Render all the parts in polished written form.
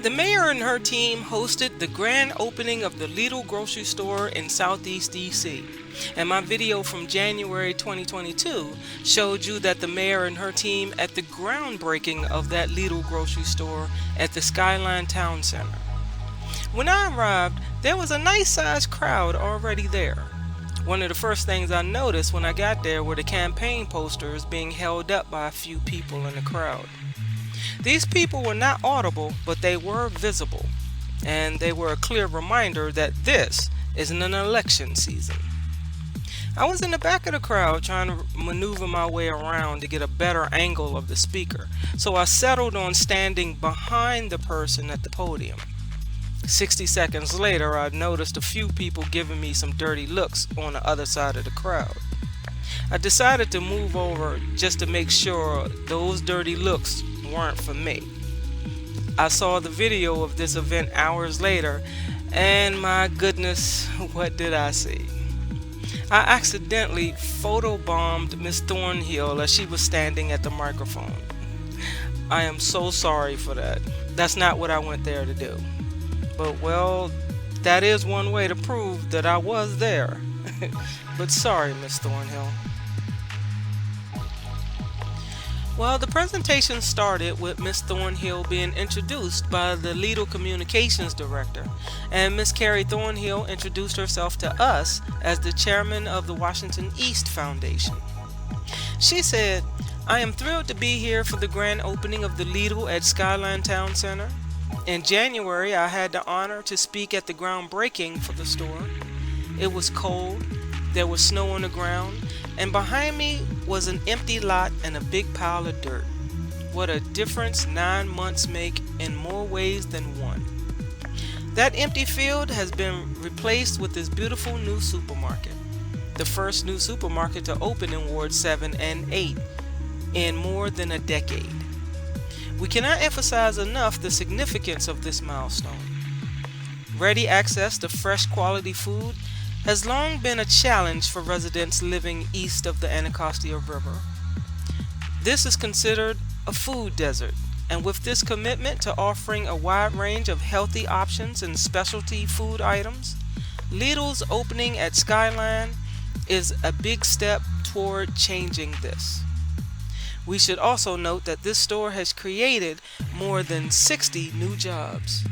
The mayor and her team hosted the grand opening of the Lidl grocery store in Southeast DC. And my video from January 2022 showed you that the mayor and her team at the groundbreaking of that Lidl grocery store at the Skyland Town Center. When I arrived, there was a nice sized crowd already there. One of the first things I noticed when I got there were the campaign posters being held up by a few people in the crowd. These people were not audible, but they were visible, and they were a clear reminder that this isn't an election season. I was in the back of the crowd trying to maneuver my way around to get a better angle of the speaker, so I settled on standing behind the person at the podium. 60 seconds later, I noticed a few people giving me some dirty looks on the other side of the crowd. I decided to move over just to make sure those dirty looks weren't for me. I saw the video of this event hours later, and my goodness, what did I see? I accidentally photobombed Miss Thornhill as she was standing at the microphone. I am so sorry for that. That's not what I went there to do. But well, that is one way to prove that I was there. But sorry, Miss Thornhill. Well, the presentation started with Miss Thornhill being introduced by the Lidl Communications Director, and Miss Carrie Thornhill introduced herself to us as the chairman of the Washington East Foundation. She said, "I am thrilled to be here for the grand opening of the Lidl at Skyland Town Center. In January, I had the honor to speak at the groundbreaking for the store. It was cold, there was snow on the ground, and behind me was an empty lot and a big pile of dirt. What a difference 9 months make in more ways than one. That empty field has been replaced with this beautiful new supermarket. The first new supermarket to open in Ward 7 and 8 in more than a decade. We cannot emphasize enough the significance of this milestone. Ready access to fresh quality food has long been a challenge for residents living east of the Anacostia River. This is considered a food desert, and with this commitment to offering a wide range of healthy options and specialty food items, Lidl's opening at Skyline is a big step toward changing this. We should also note that this store has created more than 60 new jobs.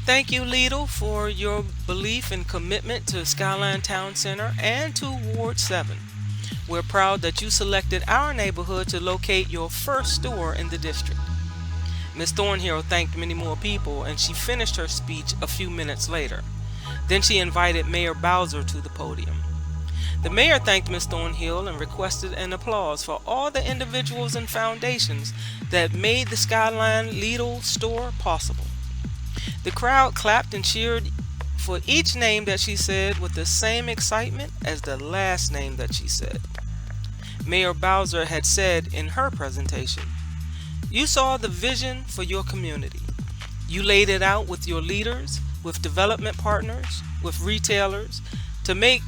Thank you, Lidl, for your belief and commitment to Skyline Town Center and to Ward 7. We're proud that you selected our neighborhood to locate your first store in the district." Ms. Thornhill thanked many more people, and she finished her speech a few minutes later. Then she invited Mayor Bowser to the podium. The mayor thanked Ms. Thornhill and requested an applause for all the individuals and foundations that made the Skyline Lidl store possible. The crowd clapped and cheered for each name that she said with the same excitement as the last name that she said. Mayor Bowser had said in her presentation, "You saw the vision for your community. You laid it out with your leaders, with development partners, with retailers, to make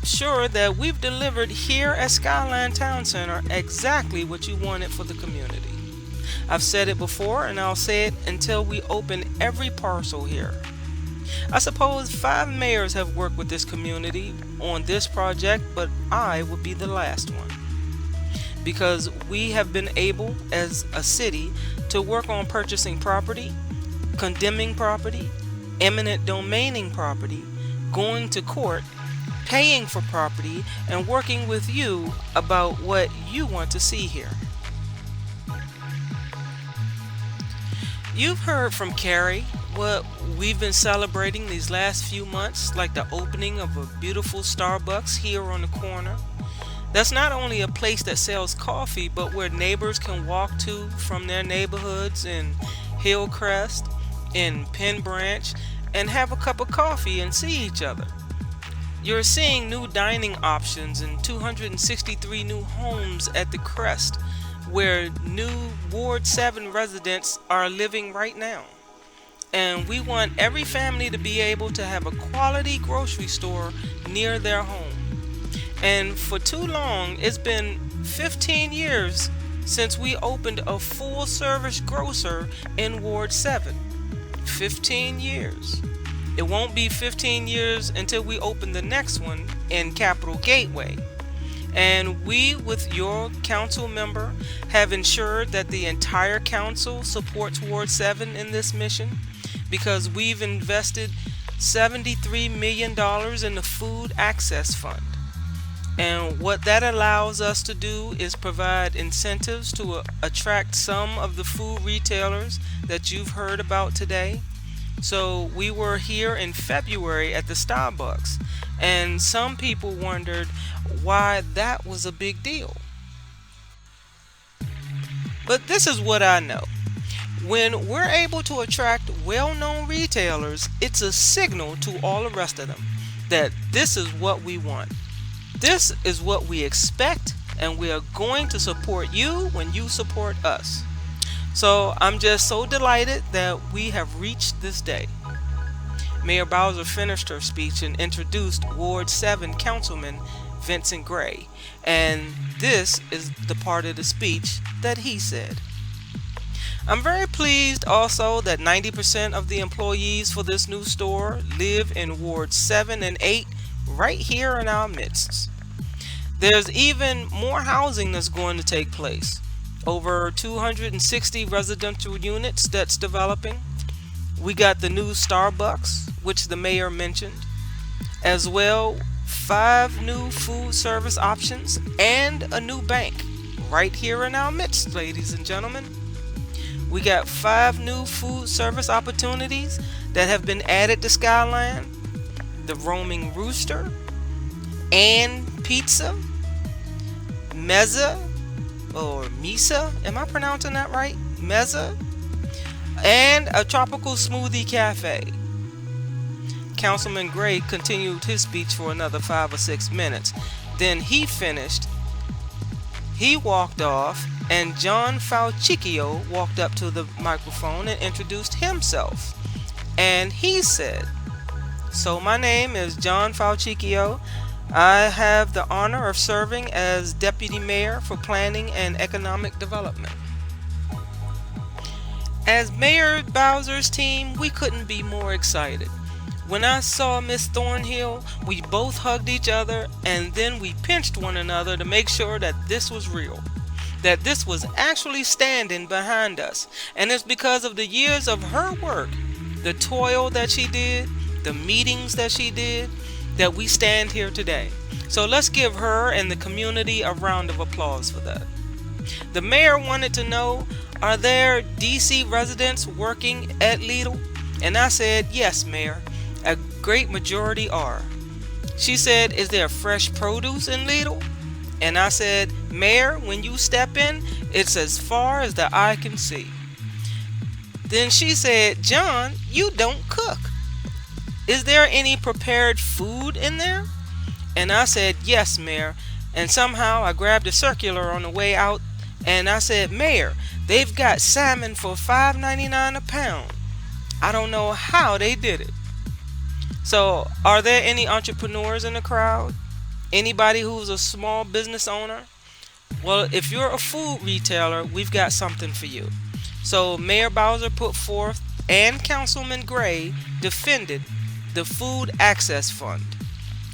sure that we've delivered here at Skyline Town Center exactly what you wanted for the community. I've said it before, and I'll say it until we open every parcel here. I suppose 5 mayors have worked with this community on this project, but I would be the last one. Because we have been able, as a city, to work on purchasing property, condemning property, eminent domaining property, going to court, paying for property, and working with you about what you want to see here." You've heard from Carrie what we've been celebrating these last few months, like the opening of a beautiful Starbucks here on the corner. That's not only a place that sells coffee, but where neighbors can walk to from their neighborhoods in Hillcrest, in Penn Branch, and have a cup of coffee and see each other. You're seeing new dining options and 263 new homes at the Crest, where new Ward 7 residents are living right now. And we want every family to be able to have a quality grocery store near their home. And for too long, it's been 15 years since we opened a full-service grocer in Ward 7. 15 years. It won't be 15 years until we open the next one in Capitol Gateway. And we, with your council member, have ensured that the entire council supports Ward 7 in this mission because we've invested $73 million in the Food Access Fund. And what that allows us to do is provide incentives to attract some of the food retailers that you've heard about today. So we were here in February at the Starbucks, and some people wondered why that was a big deal. But this is what I know. When we're able to attract well-known retailers, it's a signal to all the rest of them that this is what we want. This is what we expect, and we are going to support you when you support us. So I'm just so delighted that we have reached this day. Mayor Bowser finished her speech and introduced Ward 7 Councilman Vincent Gray, and this is the part of the speech that he said. I'm very pleased also that 90% of the employees for this new store live in Wards 7 and 8 right here in our midst. There's even more housing that's going to take place. Over 260 residential units that's developing. We got the new Starbucks, which the mayor mentioned, as well 5 new food service options and a new bank right here in our midst, ladies and gentlemen. We got 5 new food service opportunities that have been added to Skyland. The Roaming Rooster, and Pizza, Meza, or Misa, am I pronouncing that right? Meza, and a tropical smoothie cafe. Councilman Gray continued his speech for another 5 or 6 minutes. Then he finished, he walked off, and John Faucicchio walked up to the microphone and introduced himself. And he said, "So my name is John Faucicchio. I have the honor of serving as Deputy Mayor for Planning and Economic Development." As Mayor Bowser's team, we couldn't be more excited. When I saw Miss Thornhill, we both hugged each other, and then we pinched one another to make sure that this was real, that this was actually standing behind us. And it's because of the years of her work, the toil that she did, the meetings that she did, that we stand here today. So let's give her and the community a round of applause for that. The mayor wanted to know, are there DC residents working at Lidl? And I said, yes, Mayor, a great majority are. She said, is there fresh produce in Lidl? And I said, Mayor, when you step in, it's as far as the eye can see. Then she said, John, you don't cook. Is there any prepared food in there? And I said, yes, Mayor. And somehow I grabbed a circular on the way out, and I said, Mayor, they've got salmon for $5.99 a pound. I don't know how they did it. So, are there any entrepreneurs in the crowd? Anybody who's a small business owner? Well, if you're a food retailer, we've got something for you. So Mayor Bowser put forth, and Councilman Gray defended, the Food Access Fund.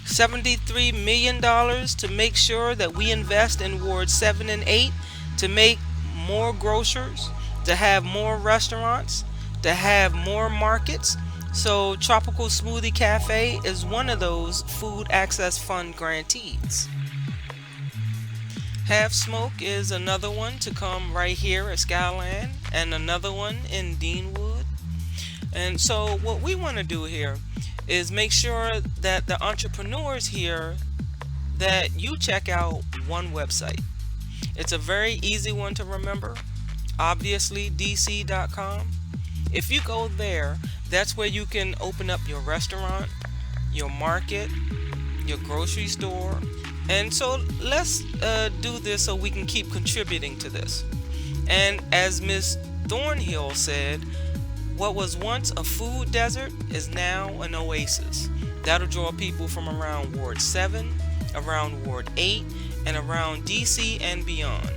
$73 million to make sure that we invest in Wards 7 and 8 to make more grocers, to have more restaurants, to have more markets. So Tropical Smoothie Cafe is one of those Food Access Fund grantees. Half Smoke is another one to come right here at Skyland, and another one in Deanwood. And so what we want to do here is make sure that the entrepreneurs here, that you check out one website. It's a very easy one to remember, obviously dc.com. If you go there, that's where you can open up your restaurant, your market, your grocery store. And so let's do this so we can keep contributing to this. And as Ms. Thornhill said, what was once a food desert is now an oasis. That'll draw people from around Ward 7, around Ward 8, and around DC and beyond.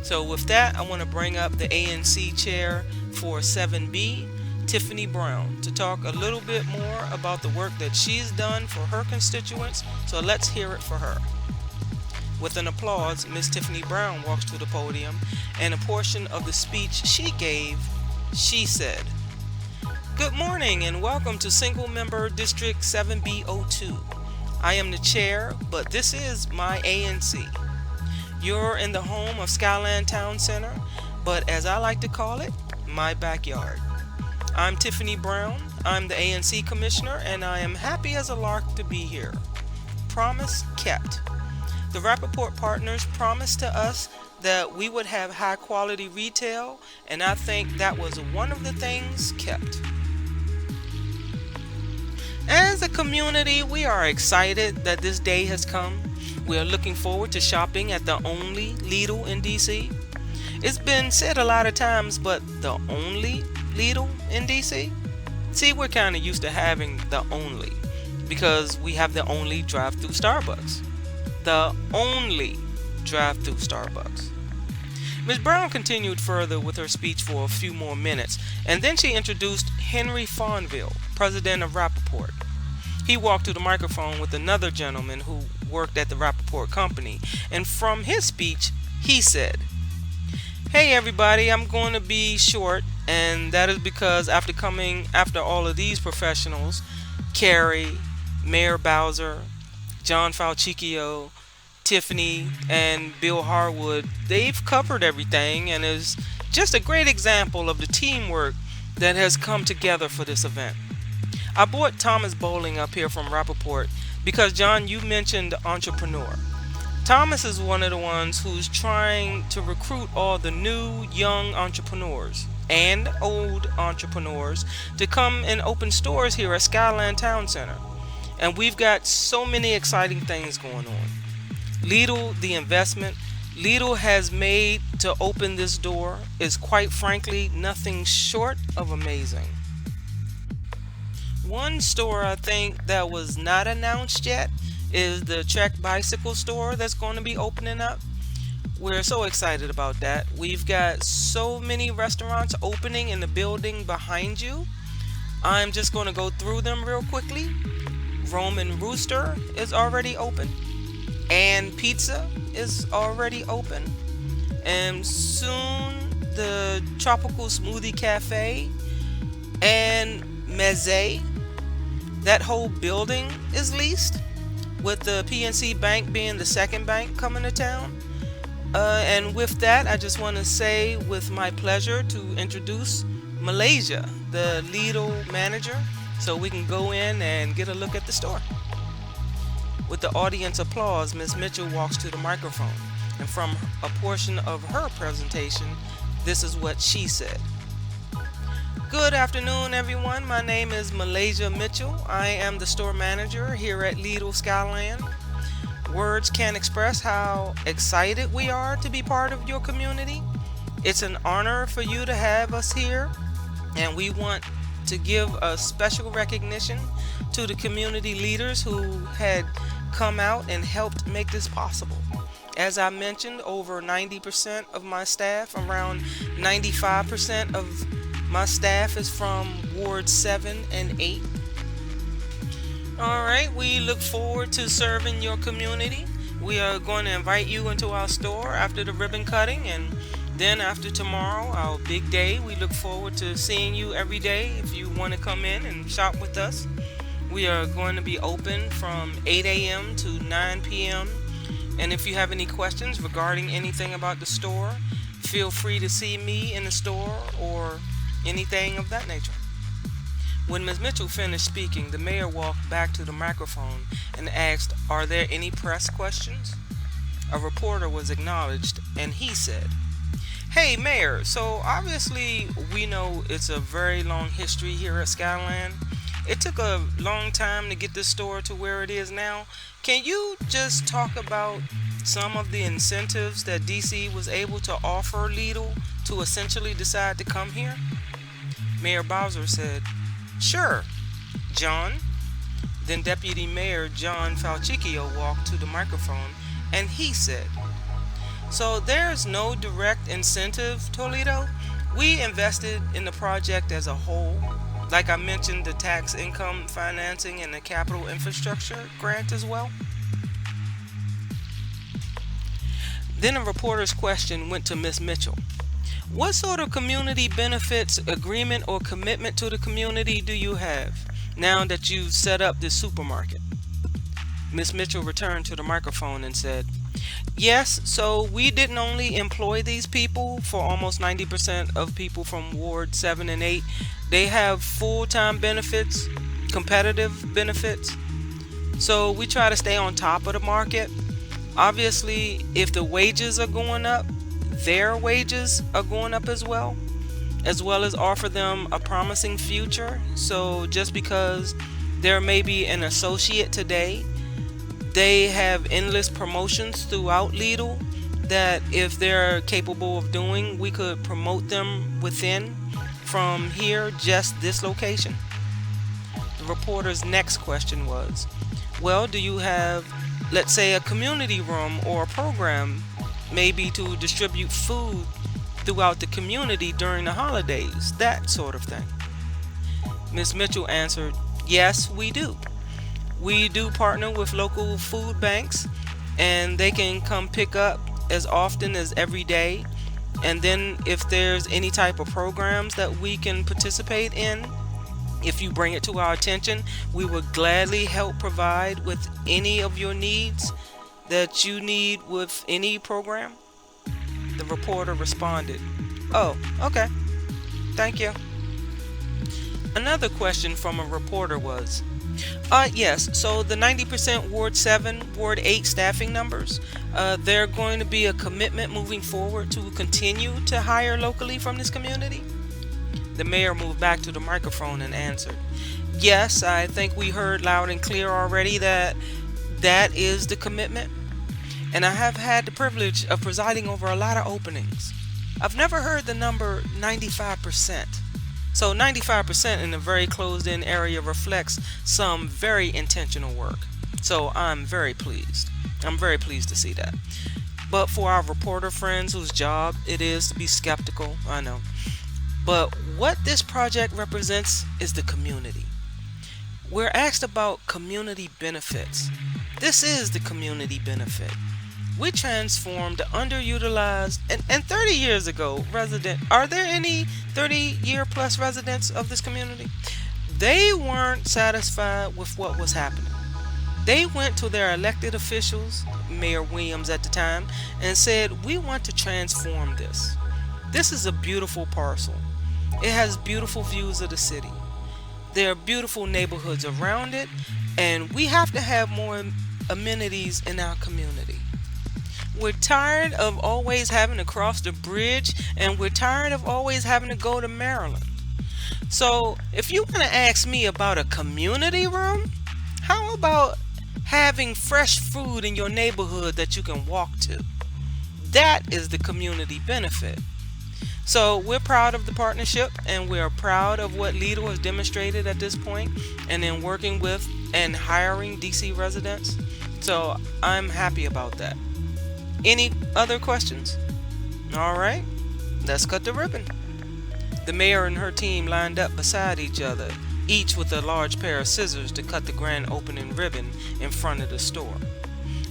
So with that, I want to bring up the ANC chair for 7B, Tiffany Brown, to talk a little bit more about the work that she's done for her constituents. So let's hear it for her. With an applause, Miss Tiffany Brown walks to the podium, and a portion of the speech she gave, she said, "Good morning and welcome to Single Member District 7B02. I am the chair, but this is my ANC. You're in the home of Skyland Town Center, but as I like to call it, my backyard. I'm Tiffany Brown. I'm the ANC Commissioner, and I am happy as a lark to be here. Promise kept. The Rappaport partners promised to us that we would have high quality retail, and I think that was one of the things kept. As a community, we are excited that this day has come. We are looking forward to shopping at the only Lidl in DC. It's been said a lot of times, but the only Lidl in DC? See, we're kind of used to having the only because we have the only drive-through Starbucks. The only drive-through Starbucks. Ms. Brown continued further with her speech for a few more minutes, and then she introduced Henry Fonville, president of Rappaport. He walked to the microphone with another gentleman who worked at the Rappaport company, and from his speech, he said, "Hey everybody, I'm going to be short, and that is because after coming after all of these professionals, Carrie, Mayor Bowser, John Falchicchio, Tiffany, and Bill Harwood, they've covered everything and is just a great example of the teamwork that has come together for this event. I brought Thomas Bowling up here from Rappaport because, John, you mentioned entrepreneur. Thomas is one of the ones who's trying to recruit all the new young entrepreneurs and old entrepreneurs to come and open stores here at Skyland Town Center. And we've got so many exciting things going on. Lidl, the investment Lidl has made to open this door is quite frankly nothing short of amazing. One store I think that was not announced yet is the Trek Bicycle store that's going to be opening up. We're so excited about that. We've got so many restaurants opening in the building behind you. I'm just going to go through them real quickly. Roman Rooster is already open. And Pizza is already open. And soon the Tropical Smoothie Cafe and Meze. That whole building is leased, with the PNC Bank being the second bank coming to town. And with that, I just want to say with my pleasure to introduce Malaysia, the Lidl manager, so we can go in and get a look at the store. With the audience applause, Ms. Mitchell walks to the microphone, and from a portion of her presentation, this is what she said. Good afternoon, everyone. My name is Malaysia Mitchell. I am the store manager here at Lidl Skyland. Words can't express how excited we are to be part of your community. It's an honor for you to have us here, and we want to give a special recognition to the community leaders who had come out and helped make this possible. As I mentioned, over 90% of my staff, around 95% of my staff is from Ward 7 and 8. Alright, we look forward to serving your community. We are going to invite you into our store after the ribbon cutting, and then after tomorrow, our big day, we look forward to seeing you every day if you want to come in and shop with us. We are going to be open from 8 a.m. to 9 p.m. And if you have any questions regarding anything about the store, feel free to see me in the store or anything of that nature. When Ms. Mitchell finished speaking, the mayor walked back to the microphone and asked, "Are there any press questions?" A reporter was acknowledged, and he said, "Hey, Mayor, so obviously we know it's a very long history here at Skyland. It took a long time to get this store to where it is now. Can you just talk about some of the incentives that DC was able to offer Lidl to essentially decide to come here?" Mayor Bowser said, "Sure, John." Then Deputy Mayor John Falchicchio walked to the microphone and he said, So there's no direct incentive, Toledo. We invested in the project as a whole. Like I mentioned, the tax income financing and the capital infrastructure grant as well. Then a reporter's question went to Miss Mitchell. What sort of community benefits, agreement, or commitment to the community do you have now that you've set up this supermarket? Miss Mitchell returned to the microphone and said, yes, so we didn't only employ these people. For almost 90% of people from Ward 7 and 8, they have full-time benefits, competitive benefits. So we try to stay on top of the market. Obviously, if the wages are going up, their wages are going up as well as offer them a promising future. So just because there may be an associate today, they have endless promotions throughout Lidl that if they're capable of doing, we could promote them within from here, just this location. The reporter's next question was, well, do you have, let's say, a community room or a program, maybe to distribute food throughout the community during the holidays, that sort of thing? Ms. Mitchell answered, yes, we do. We do partner with local food banks, and they can come pick up as often as every day. And then if there's any type of programs that we can participate in, if you bring it to our attention, we would gladly help provide with any of your needs that you need with any program. The reporter responded, oh, okay, thank you. Another question from a reporter was, yes, so the 90% Ward 7, Ward 8 staffing numbers, they're going to be a commitment moving forward to continue to hire locally from this community? The mayor moved back to the microphone and answered, yes, I think we heard loud and clear already that that is the commitment. And I have had the privilege of presiding over a lot of openings. I've never heard the number 95%. So 95% in a very closed-in area reflects some very intentional work. So I'm very pleased. I'm very pleased to see that. But for our reporter friends whose job it is to be skeptical, I know. But what this project represents is the community. We're asked about community benefits. This is the community benefit. We transformed the underutilized and 30 years ago are there any 30-year plus residents of this community? They weren't satisfied with what was happening. They went to their elected officials, Mayor Williams at the time, and said, we want to transform this. This is a beautiful parcel. It has beautiful views of the city. There are beautiful neighborhoods around it, and we have to have more amenities in our community. We're tired of always having to cross the bridge, and we're tired of always having to go to Maryland. So if you want to ask me about a community room, how about having fresh food in your neighborhood that you can walk to? That is the community benefit. So we're proud of the partnership, and we're proud of what Lidl has demonstrated at this point and in working with and hiring DC residents. So I'm happy about that. Any other questions? All right, let's cut the ribbon. The mayor and her team lined up beside each other, each with a large pair of scissors to cut the grand opening ribbon in front of the store.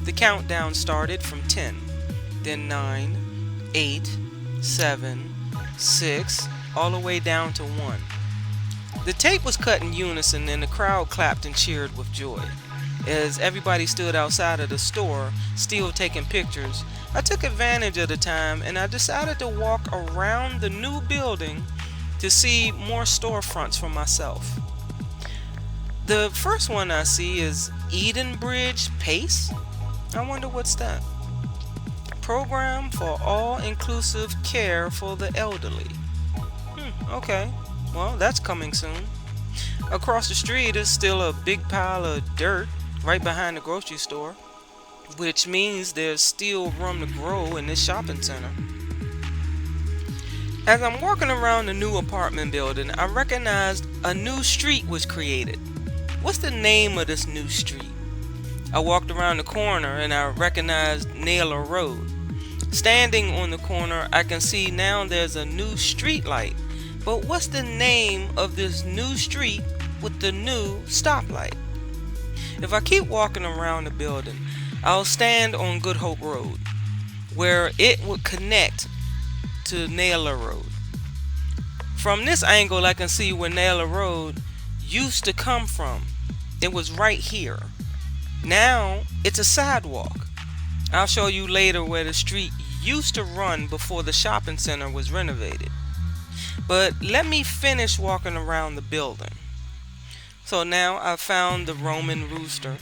The countdown started from 10, then 9, 8, 7, 6, all the way down to 1. The tape was cut in unison, and the crowd clapped and cheered with joy. As everybody stood outside of the store, still taking pictures, I took advantage of the time and I decided to walk around the new building to see more storefronts for myself. The first one I see is Edenbridge Pace. I wonder what's that. Program for all-inclusive care for the elderly. Okay, well, that's coming soon. Across the street is still a big pile of dirt right behind the grocery store, which means there's still room to grow in this shopping center. As I'm walking around the new apartment building, I recognized a new street was created. What's the name of this new street? I walked around the corner and I recognized Naylor Road. Standing on the corner, I can see now there's a new street light. But what's the name of this new street with the new stoplight? If I keep walking around the building, I'll stand on Good Hope Road, where it would connect to Naylor Road. From this angle, I can see where Naylor Road used to come from. It was right here. Now it's a sidewalk. I'll show you later where the street used to run before the shopping center was renovated. But let me finish walking around the building. So now I've found the Roman Rooster.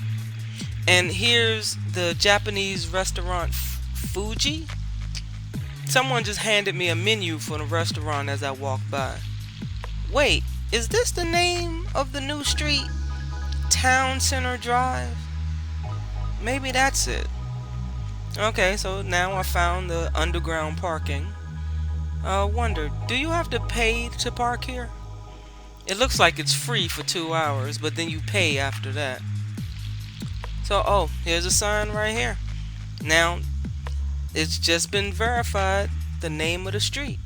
And here's the Japanese restaurant Fuji. Someone just handed me a menu for the restaurant as I walked by. Wait, is this the name of the new street? Town Center Drive? Maybe that's it. Okay, so now I found the underground parking. I wonder, do you have to pay to park here? It looks like it's free for 2 hours, but then you pay after that. So, oh, here's a sign right here. Now, it's just been verified, the name of the street.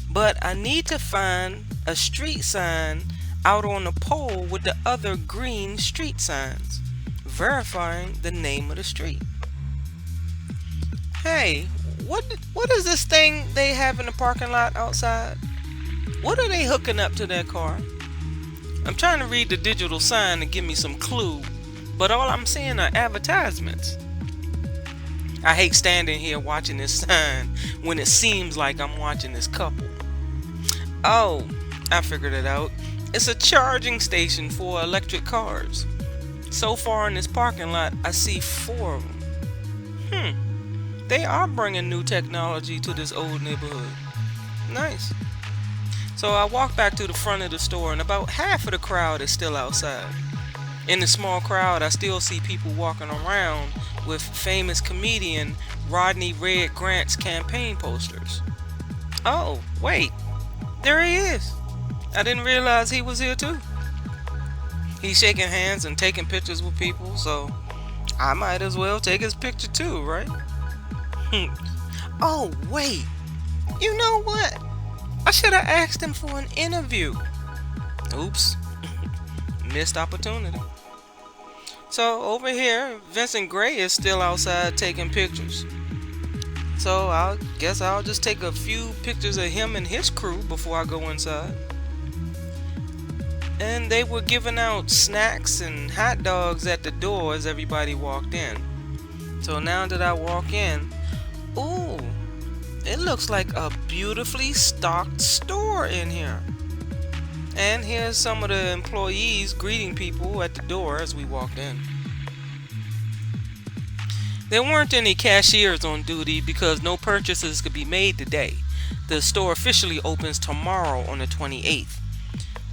But I need to find a street sign out on the pole with the other green street signs, verifying the name of the street. Hey, what is this thing they have in the parking lot outside? What are they hooking up to their car? I'm trying to read the digital sign to give me some clue, but all I'm seeing are advertisements. I hate standing here watching this sign when it seems like I'm watching this couple. Oh, I figured it out. It's a charging station for electric cars. So far in this parking lot, I see 4 of them. They are bringing new technology to this old neighborhood. Nice. So I walk back to the front of the store, and about half of the crowd is still outside. In the small crowd, I still see people walking around with famous comedian Rodney Red Grant's campaign posters. Oh, wait. There he is. I didn't realize he was here too. He's shaking hands and taking pictures with people, so I might as well take his picture too, right? Oh, wait. You know what? I should have asked him for an interview. Oops. Missed opportunity. So over here, Vincent Gray is still outside taking pictures. So I guess I'll just take a few pictures of him and his crew before I go inside. And they were giving out snacks and hot dogs at the door as everybody walked in. So now that I walk in, ooh, it looks like a beautifully stocked store in here. And here's some of the employees greeting people at the door as we walked in. There weren't any cashiers on duty because no purchases could be made today. The store officially opens tomorrow on the 28th.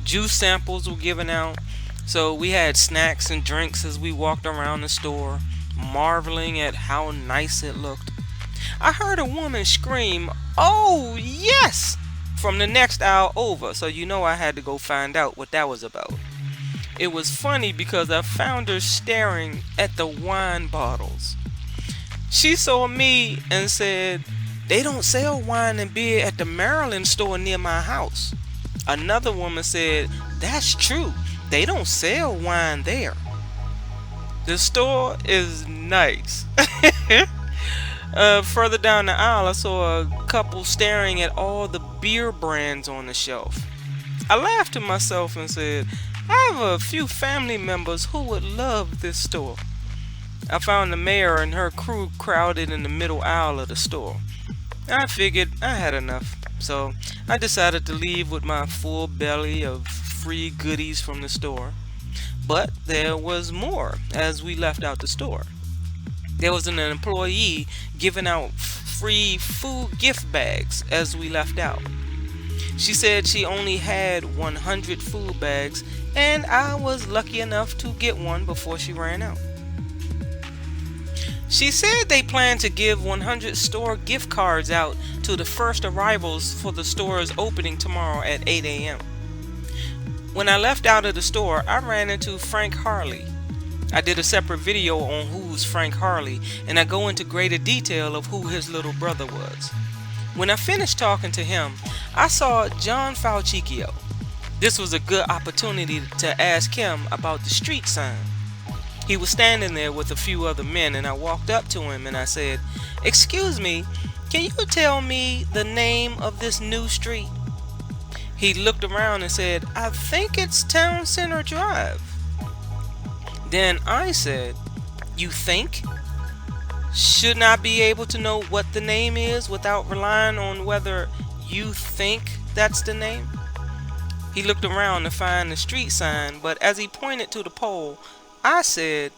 Juice samples were given out, so we had snacks and drinks as we walked around the store, marveling at how nice it looked. I heard a woman scream, "Oh, yes!" from the next aisle over, so you know I had to go find out what that was about. It was funny because I found her staring at the wine bottles. She saw me and said, "They don't sell wine and beer at the Maryland store near my house." Another woman said, "That's true. They don't sell wine there." The store is nice. Further down the aisle, I saw a couple staring at all the beer brands on the shelf. I laughed to myself and said, "I have a few family members who would love this store." I found the mayor and her crew crowded in the middle aisle of the store. I figured I had enough, so I decided to leave with my full belly of free goodies from the store. But there was more as we left out the store. There was an employee giving out free food gift bags as we left out. She said she only had 100 food bags, and I was lucky enough to get one before she ran out. She said they plan to give 100 store gift cards out to the first arrivals for the store's opening tomorrow at 8 a.m. When I left out of the store, I ran into Frank Harley. I did a separate video on who's Frank Harley, and I go into greater detail of who his little brother was. When I finished talking to him, I saw John Falchicchio. This was a good opportunity to ask him about the street sign. He was standing there with a few other men, and I walked up to him and I said, "Excuse me, can you tell me the name of this new street?" He looked around and said, "I think it's Town Center Drive." Then I said, "You think? Shouldn't I be able to know what the name is without relying on whether you think that's the name?" He looked around to find the street sign, but as he pointed to the pole, I said,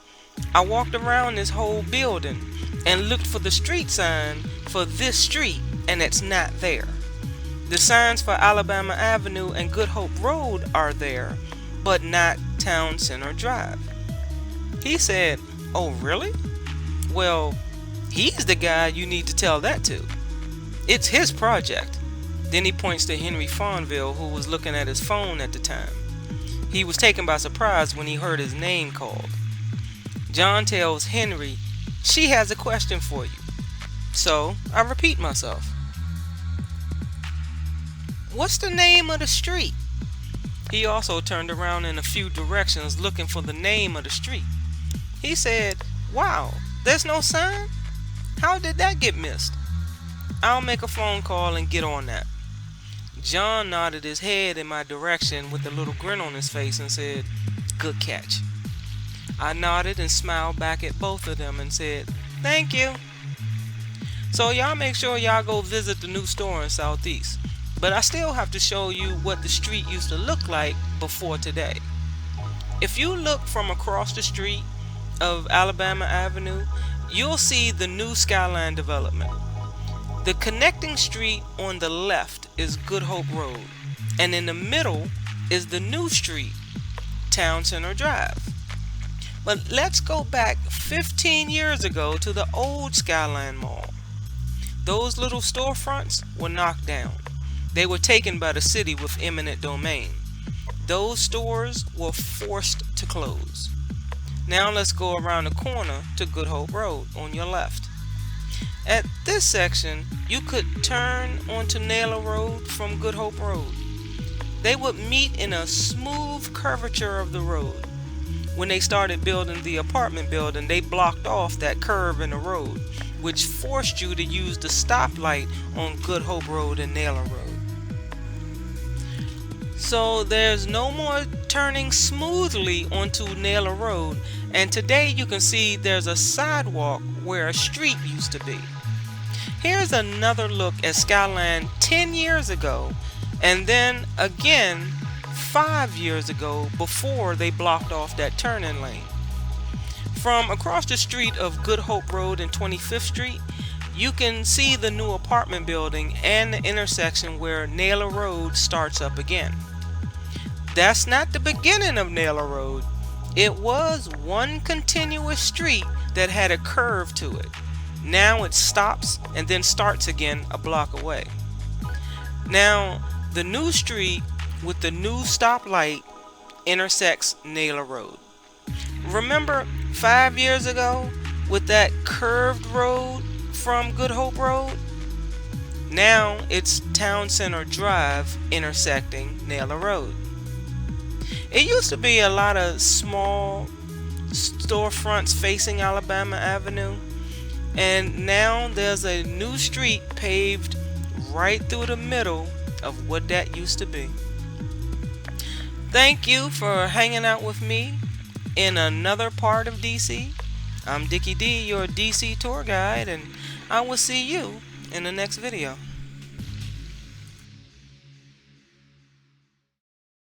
"I walked around this whole building and looked for the street sign for this street, and it's not there. The signs for Alabama Avenue and Good Hope Road are there, but not Town Center Drive." He said, "Oh, really? Well, he's the guy you need to tell that to. It's his project." Then he points to Henry Fonville, who was looking at his phone at the time. He was taken by surprise when he heard his name called. John tells Henry, "She has a question for you." So I repeat myself. "What's the name of the street?" He also turned around in a few directions looking for the name of the street. He said, "Wow, there's no sign? How did that get missed?" "I'll make a phone call and get on that." John nodded his head in my direction with a little grin on his face and said, "Good catch." I nodded and smiled back at both of them and said, "Thank you." So y'all make sure y'all go visit the new store in Southeast. But I still have to show you what the street used to look like before today. If you look from across the street of Alabama Avenue, you'll see the new Skyland development. The connecting street on the left is Good Hope Road, and in the middle is the new street, Town Center Drive. But let's go back 15 years ago to the old Skyland Mall. Those little storefronts were knocked down. They were taken by the city with eminent domain. Those stores were forced to close. Now let's go around the corner to Good Hope Road on your left. At this section, you could turn onto Naylor Road from Good Hope Road. They would meet in a smooth curvature of the road. When they started building the apartment building, they blocked off that curve in the road, which forced you to use the stoplight on Good Hope Road and Naylor Road. So there's no more turning smoothly onto Naylor Road, and today you can see there's a sidewalk where a street used to be. Here's another look at Skyland 10 years ago, and then again 5 years ago before they blocked off that turning lane. From across the street of Good Hope Road and 25th Street, you can see the new apartment building and the intersection where Naylor Road starts up again. That's not the beginning of Naylor Road. It was one continuous street that had a curve to it. Now it stops and then starts again a block away. Now the new street with the new stoplight intersects Naylor Road. Remember 5 years ago with that curved road from Good Hope Road? Now it's Town Center Drive intersecting Naylor Road. It used to be a lot of small storefronts facing Alabama Avenue, and now there's a new street paved right through the middle of what that used to be. Thank you for hanging out with me in another part of DC. I'm Dickie D, your DC tour guide, and I will see you in the next video.